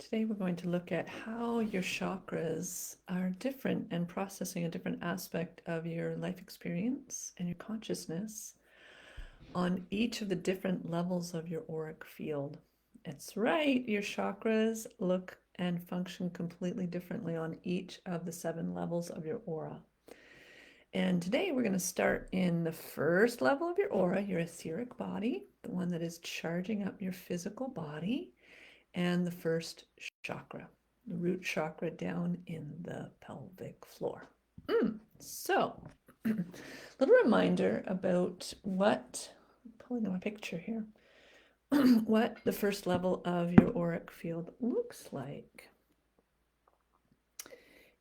Today we're going to look at how your chakras are different and processing a different aspect of your life experience and your consciousness on each of the different levels of your auric field. It's right, your chakras look and function completely differently on each of the 7 levels of your aura. And today we're going to start in the first level of your aura, your etheric body, the one that is charging up your physical body, and the first chakra, the root chakra down in the pelvic floor. So, little reminder about what, pulling up a picture here, what the first level of your auric field looks like.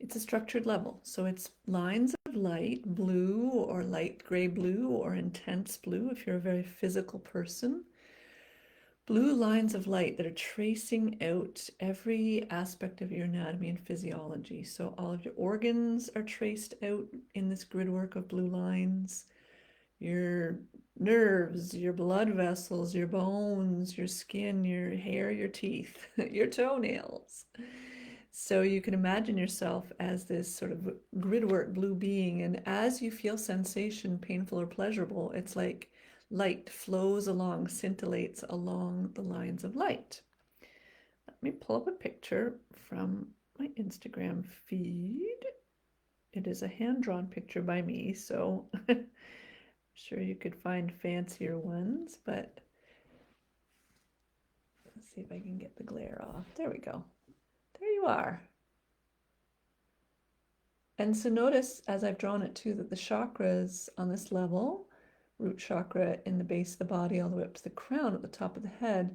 It's a structured level, so it's lines of light blue or light gray blue or intense blue if you're a very physical person. Blue lines of light that are tracing out every aspect of your anatomy and physiology. So all of your organs are traced out in this grid work of blue lines. Your nerves, your blood vessels, your bones, your skin, your hair, your teeth, your toenails. So you can imagine yourself as this sort of gridwork blue being, and as you feel sensation, painful or pleasurable, it's like light flows along, scintillates along the lines of light. Let me pull up a picture from my Instagram feed. It is a hand-drawn picture by me, so I'm sure you could find fancier ones, but let's see if I can get the glare off. There we go. There you are. And so notice, as I've drawn it too, that the chakras on this level, root chakra in the base of the body all the way up to the crown at the top of the head,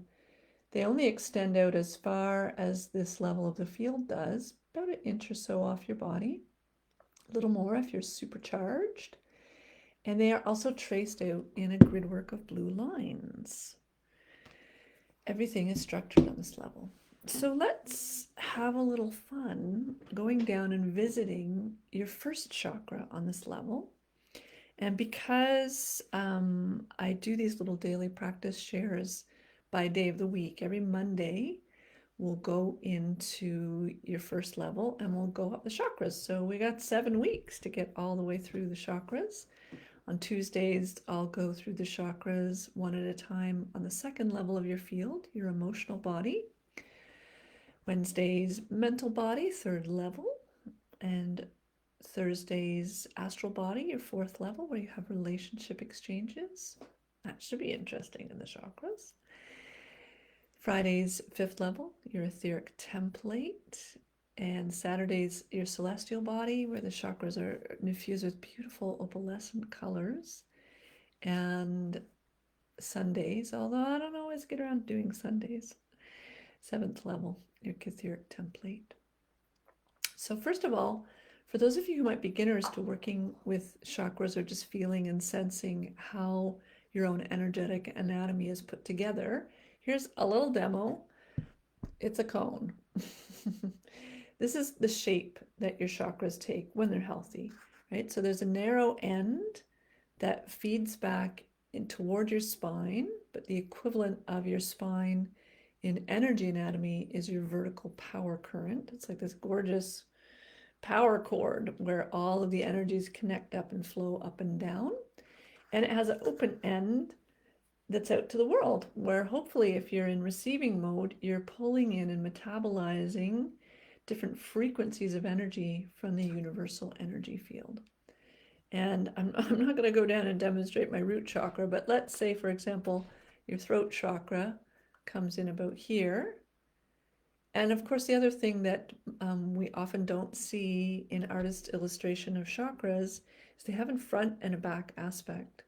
they only extend out as far as this level of the field does, about an inch or so off your body, a little more if you're supercharged. And they are also traced out in a gridwork of blue lines. Everything is structured on this level. So let's have a little fun going down and visiting your first chakra on this level. And because I do these little daily practice shares by day of the week, every Monday we'll go into your first level and we'll go up the chakras. So we got 7 weeks to get all the way through the chakras. On Tuesdays, I'll go through the chakras one at a time on the second level of your field, your emotional body. Wednesdays, mental body, 3rd level. And Thursdays, astral body, your 4th level, where you have relationship exchanges. That should be interesting in the chakras. Fridays, 5th level, your etheric template. And Saturdays, your celestial body, where the chakras are infused with beautiful opalescent colors. And Sundays, although I don't always get around doing Sundays, 7th level, your etheric template. So first of all, for those of you who might be beginners to working with chakras or just feeling and sensing how your own energetic anatomy is put together, here's a little demo. It's a cone. This is the shape that your chakras take when they're healthy, right? So there's a narrow end that feeds back in toward your spine, but the equivalent of your spine in energy anatomy is your vertical power current. It's like this gorgeous power cord where all of the energies connect up and flow up and down. And it has an open end that's out to the world, where hopefully if you're in receiving mode, you're pulling in and metabolizing different frequencies of energy from the universal energy field. And I'm not going to go down and demonstrate my root chakra, but let's say, for example, your throat chakra comes in about here. And of course, the other thing that we often don't see in artist illustration of chakras is they have a front and a back aspect.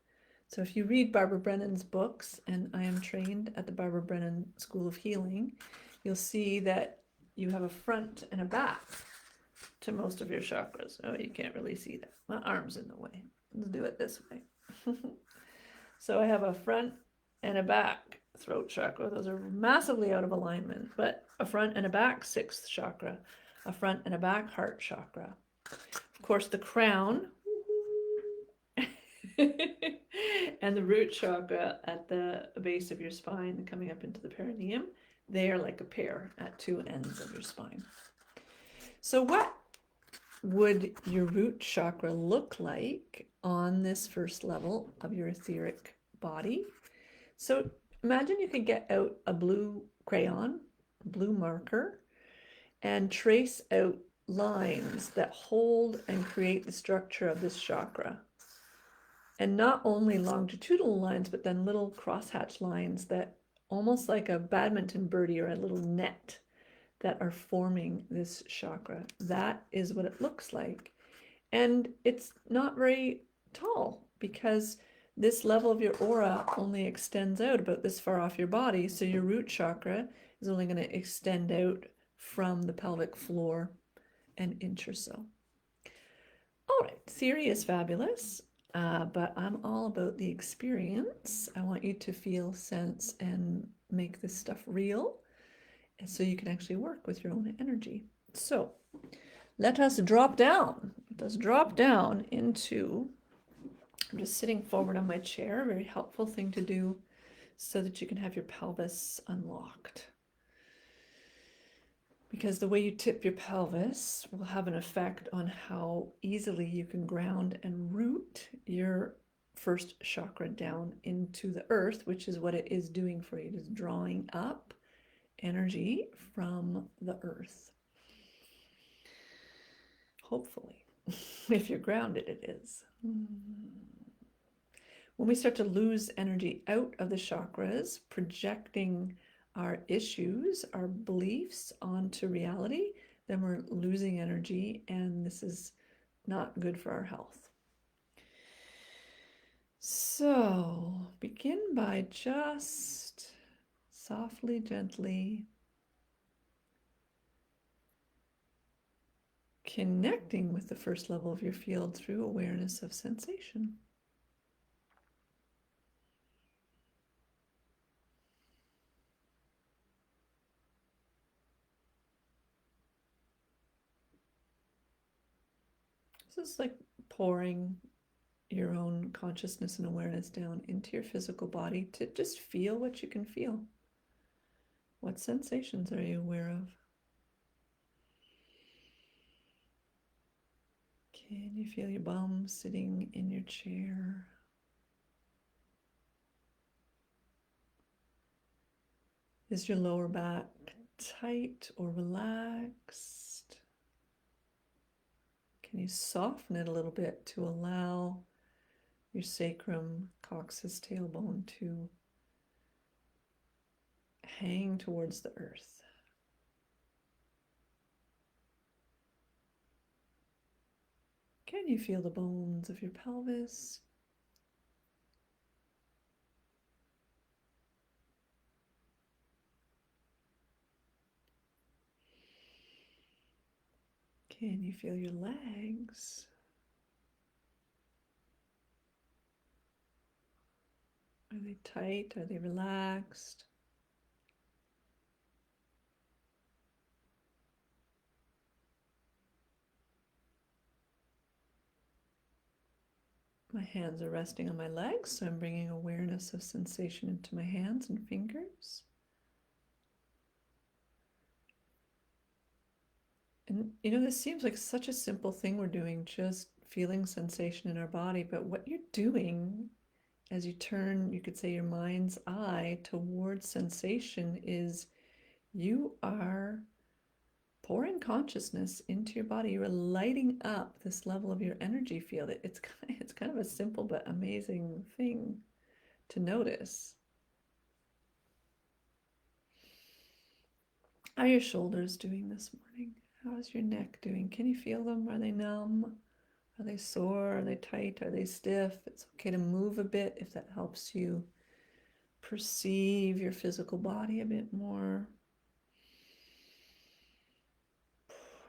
So if you read Barbara Brennan's books, and I am trained at the Barbara Brennan School of Healing, you'll see that you have a front and a back to most of your chakras. Oh, you can't really see that. My arm's in the way. Let's do it this way. So I have a front and a back throat chakra. Those are massively out of alignment, but a front and a back 6th chakra, a front and a back heart chakra. Of course, the crown and the root chakra at the base of your spine coming up into the perineum. They are like a pair at two ends of your spine. So what would your root chakra look like on this first level of your etheric body? So imagine you could get out a blue crayon, blue marker, and trace out lines that hold and create the structure of this chakra. And not only longitudinal lines, but then little crosshatch lines that almost like a badminton birdie or a little net that are forming this chakra. That is what it looks like. And it's not very tall because this level of your aura only extends out about this far off your body. So your root chakra is only going to extend out from the pelvic floor an inch or so. All right, theory is fabulous, but I'm all about the experience. I want you to feel, sense, and make this stuff real, and so you can actually work with your own energy. So let us drop down. Let us drop down into, I'm just sitting forward on my chair, a very helpful thing to do so that you can have your pelvis unlocked. Because the way you tip your pelvis will have an effect on how easily you can ground and root your first chakra down into the earth, which is what it is doing for you. It is drawing up energy from the earth. Hopefully, if you're grounded, it is. When we start to lose energy out of the chakras, projecting our issues, our beliefs onto reality, then we're losing energy, and this is not good for our health. So begin by just softly, gently connecting with the first level of your field through awareness of sensation. This is like pouring your own consciousness and awareness down into your physical body to just feel what you can feel. What sensations are you aware of? Can you feel your bum sitting in your chair? Is your lower back tight or relaxed? Can you soften it a little bit to allow your sacrum, coccyx, tailbone to hang towards the earth? Can you feel the bones of your pelvis? Can you feel your legs? Are they tight? Are they relaxed? My hands are resting on my legs, so I'm bringing awareness of sensation into my hands and fingers. And you know, this seems like such a simple thing we're doing, just feeling sensation in our body, but what you're doing as you turn, you could say, your mind's eye towards sensation is you are pouring consciousness into your body. You're lighting up this level of your energy field. It's kind of a simple but amazing thing to notice. How are your shoulders doing this morning? How is your neck doing? Can you feel them? Are they numb? Are they sore? Are they tight? Are they stiff? It's okay to move a bit if that helps you perceive your physical body a bit more.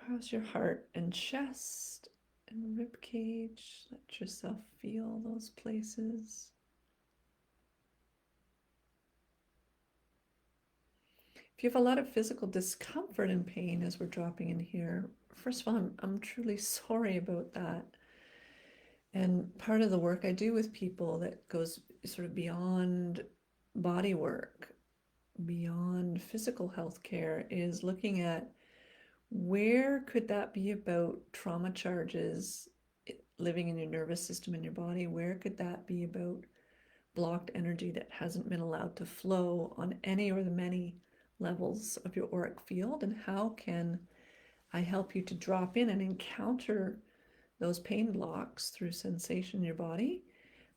How's your heart and chest and rib cage? Let yourself feel those places. If you have a lot of physical discomfort and pain as we're dropping in here, first of all, I'm truly sorry about that. And part of the work I do with people that goes sort of beyond body work beyond physical health care is looking at where could that be about trauma charges living in your nervous system in your body? Where could that be about blocked energy that hasn't been allowed to flow on any or the many levels of your auric field? And how can I help you to drop in and encounter those pain blocks through sensation in your body,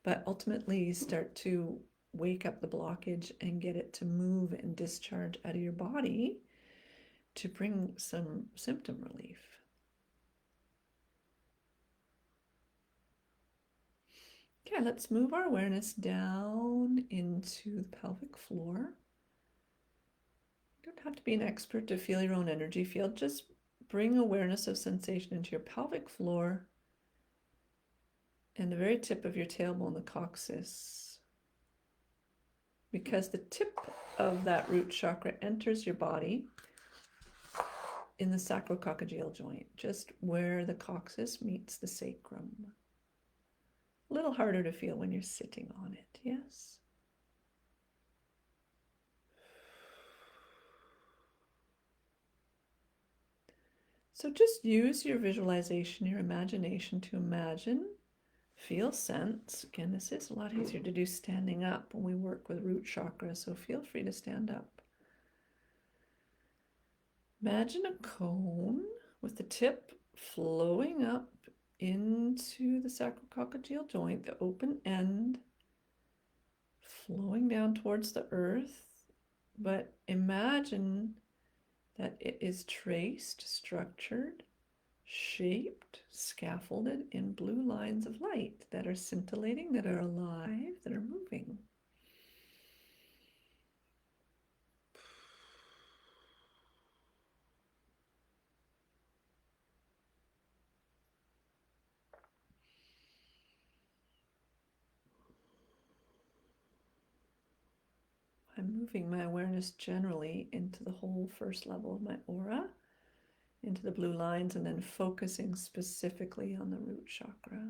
but ultimately start to wake up the blockage and get it to move and discharge out of your body to bring some symptom relief. Okay, let's move our awareness down into the pelvic floor. You don't have to be an expert to feel your own energy field. Just bring awareness of sensation into your pelvic floor and the very tip of your tailbone, the coccyx. Because the tip of that root chakra enters your body in the sacrococcygeal joint, just where the coccyx meets the sacrum. A little harder to feel when you're sitting on it, yes? So just use your visualization, your imagination to imagine, feel, sense. Again, this is a lot easier to do standing up when we work with root chakra, so feel free to stand up. Imagine a cone with the tip flowing up into the sacrococcygeal joint, the open end, flowing down towards the earth, but imagine that it is traced, structured, shaped, scaffolded in blue lines of light that are scintillating, that are alive, that are moving. I'm moving my awareness generally into the whole first level of my aura, into the blue lines, and then focusing specifically on the root chakra.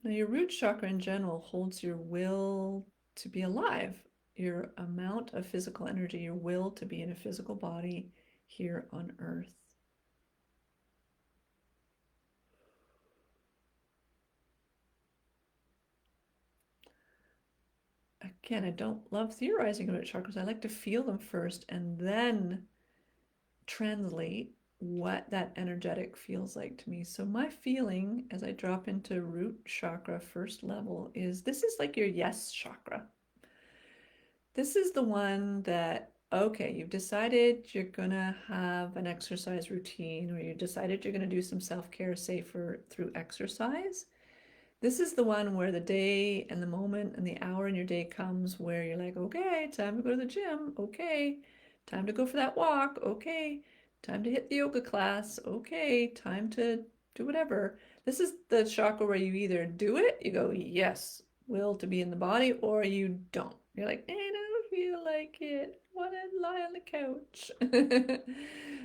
Now, your root chakra in general holds your will to be alive, your amount of physical energy, your will to be in a physical body here on earth. Again, I don't love theorizing about chakras. I like to feel them first and then translate what that energetic feels like to me. So my feeling as I drop into root chakra first level is this is like your yes chakra. This is the one that, okay, you've decided you're gonna have an exercise routine, or you decided you're gonna do some self-care safer through exercise. This is the one where the day and the moment and the hour in your day comes where you're like, okay, time to go to the gym. Okay, time to go for that walk. Okay, time to hit the yoga class. Okay, time to do whatever. This is the chakra where you either do it, you go, yes, will to be in the body, or you don't. You're like, I don't feel like it. I want to lie on the couch.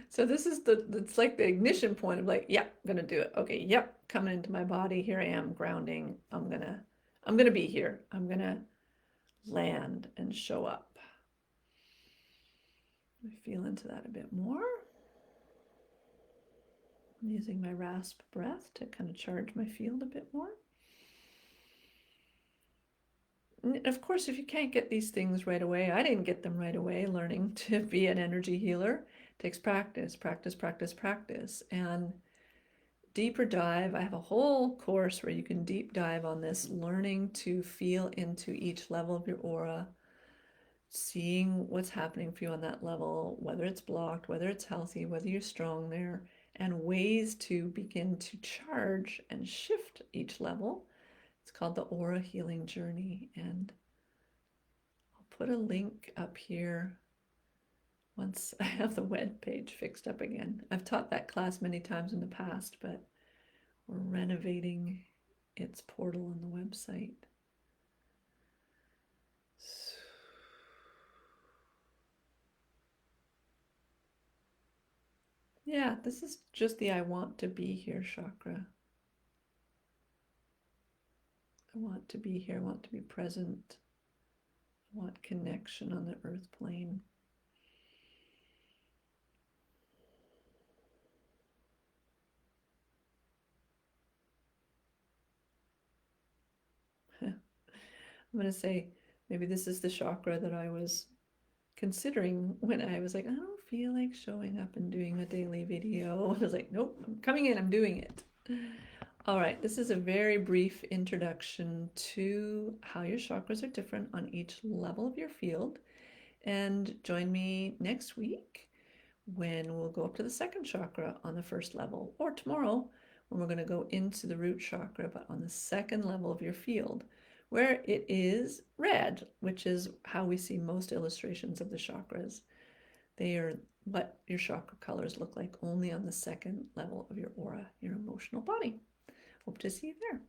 So this is it's like the ignition point of like, yeah, I'm gonna do it. Okay, yep, coming into my body. Here I am, grounding. I'm gonna be here. I'm gonna land and show up. I feel into that a bit more. I'm using my rasp breath to kind of charge my field a bit more. And of course, if you can't get these things right away, I didn't get them right away. Learning to be an energy healer takes practice, practice, practice, practice. And deeper dive, I have a whole course where you can deep dive on this, learning to feel into each level of your aura, seeing what's happening for you on that level, whether it's blocked, whether it's healthy, whether you're strong there, and ways to begin to charge and shift each level. It's called the Aura Healing Journey, and I'll put a link up here once I have the web page fixed up again. I've taught that class many times in the past, but we're renovating its portal on the website. Yeah, this is just the I want to be here chakra. I want to be here. I want to be present. I want connection on the earth plane. I'm going to say maybe this is the chakra that I was considering when I was like, I don't feel like showing up and doing a daily video. I was like, nope, I'm coming in, I'm doing it. All right, this is a very brief introduction to how your chakras are different on each level of your field. And join me next week when we'll go up to the second chakra on the first level, or tomorrow when we're going to go into the root chakra, but on the second level of your field, where it is red, which is how we see most illustrations of the chakras. They are what your chakra colors look like only on the second level of your aura, your emotional body. Hope to see you there.